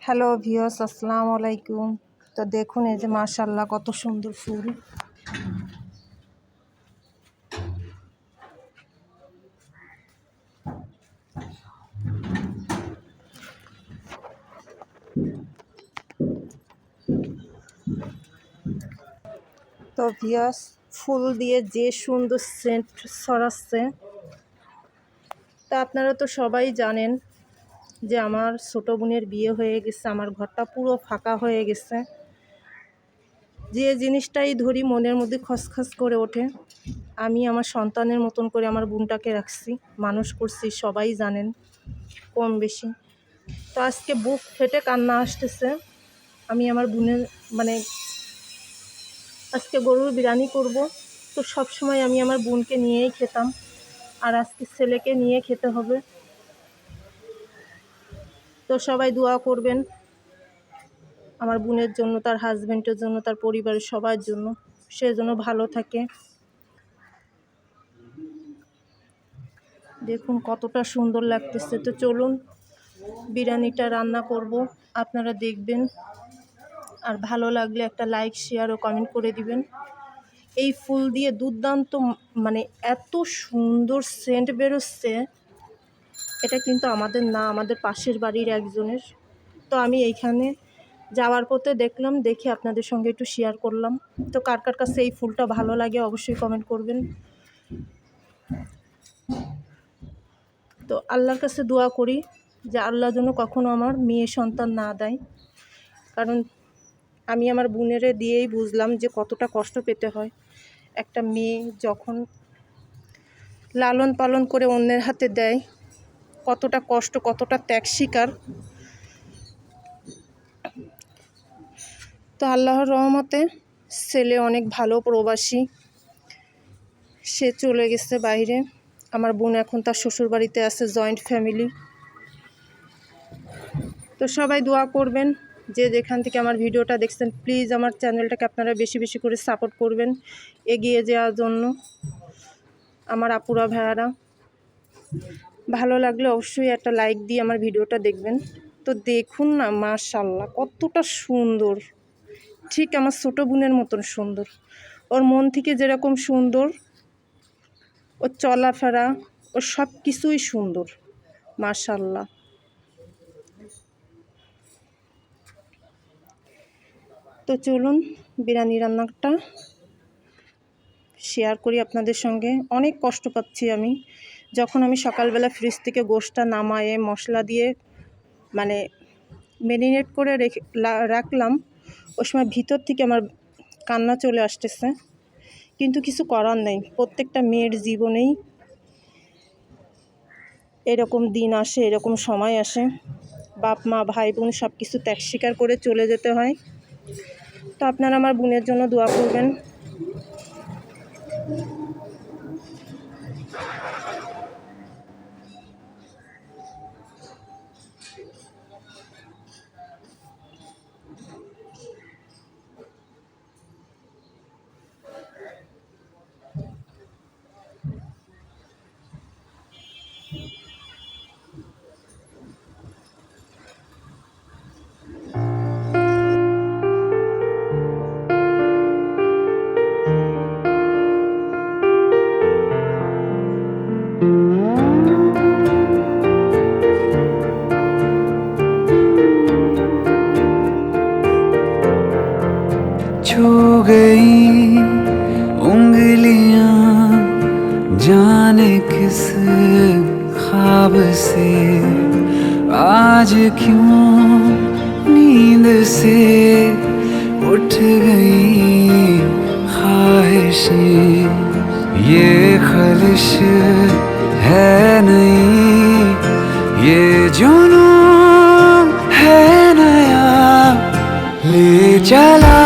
Hello viewers, আসসালামু আলাইকুম। তো দেখুন এই যে মাশাআল্লাহ কত সুন্দর ফুল। তো ভিউয়ার্স, ফুল দিয়ে যে সুন্দর সেন্ট ছড়াচ্ছে। তা আপনারা তো সবাই জানেন যে আমার ছোট বোনের বিয়ে হয়ে গেছে, আমার ঘরটা পুরো ফাঁকা হয়ে গেছে। যে জিনিসটাই ধরি মনের মধ্যে খসখস করে ওঠে। আমি আমার সন্তানের মতন করে আমার বোনটাকে রাখছি, মানুষ করছি, সবাই জানেন কম বেশি। তো আজকে বুক ফেটে কান্না আসতেছে। আমি আমার বোনের আজকে গরুর বিরিয়ানি করব। তো সব সময় আমি আমার বোনকে নিয়েই খেতাম, আর আজকে ছেলেকে নিয়ে খেতে হবে। তো সবাই দোয়া করবেন আমার বোনের জন্য, তার হাজব্যান্ডের জন্য, তার পরিবারের সবার জন্য, সে যেন ভালো থাকে। দেখুন কতটা সুন্দর লাগতেছে। তো চলুন বিরিয়ানিটা রান্না করব, আপনারা দেখবেন। আর ভালো লাগলে একটা লাইক, শেয়ার ও কমেন্ট করে দিবেন। এই ফুল দিয়ে দুর্দান্ত এত সুন্দর সেন্ট বেরোচ্ছে। এটা কিন্তু আমাদের না, আমাদের পাশের বাড়ির একজনের। তো আমি এইখানে যাওয়ার পথে দেখলাম, দেখে আপনাদের সঙ্গে একটু শেয়ার করলাম। তো কার কার কাছে এই ফুলটা ভালো লাগে অবশ্যই কমেন্ট করবেন। তো আল্লাহর কাছে দোয়া করি যে আল্লাহ যেন কখনো আমার মেয়ে সন্তান না দেয়, কারণ আমি আমার বোনেরে দিয়েই বুঝলাম যে কতটা কষ্ট পেতে হয়। একটা মেয়ে যখন লালন পালন করে অন্যের হাতে দেয়, কতটা কষ্ট, কতটা ত্যাগ স্বীকার। তো আল্লাহর রহমতে ছেলে অনেক ভালো প্রবাসী, সে চলে গেছে বাইরে। আমার বোন এখন তার শ্বশুর বাড়িতে আছে, জয়েন্ট ফ্যামিলি। তো সবাই দোয়া করবেন, যে যেখান থেকে আমার ভিডিওটা দেখছেন প্লিজ আমার চ্যানেলটাকে আপনারা বেশি বেশি করে সাপোর্ট করবেন এগিয়ে যাওয়ার জন্য। আমার আপুরা ভাইয়ারা, ভালো লাগলে অবশ্যই একটা লাইক দিয়ে আমার ভিডিওটা দেখবেন। তো দেখুন না মাশাআল্লাহ কতটা সুন্দর, ঠিক আমার ছোট বোনের মতন সুন্দর। ওর মন থেকে যেরকম সুন্দর, ওর চলাফেরা, ওর সব কিছুই সুন্দর মাশাআল্লাহ। তো চলুন বিরিয়ানি রান্নাটা শেয়ার করি আপনাদের সঙ্গে। অনেক কষ্ট পাচ্ছি আমি। যখন আমি সকালবেলা ফ্রিজ থেকে গোশটা নামায়ে মশলা দিয়ে ম্যারিনেট করে রাখলাম, ওই সময় ভিতর থেকে আমার কান্না চলে আসতেছে। কিন্তু কিছু করার নেই, প্রত্যেকটা মেয়ের জীবনেই এরকম দিন আসে, এরকম সময় আসে, বাপ মা ভাই বোন সব কিছু ত্যাগ স্বীকার করে চলে যেতে হয়। তো আপনারা আমার বোনের জন্য দোয়া করবেন। छू गई उंगलियां जाने किस ख्वाब से, आज क्यों नींद से उठ गई ख्वाहिशें। ये ख्वाहिश है नहीं, ये जुनून है नया, ले चला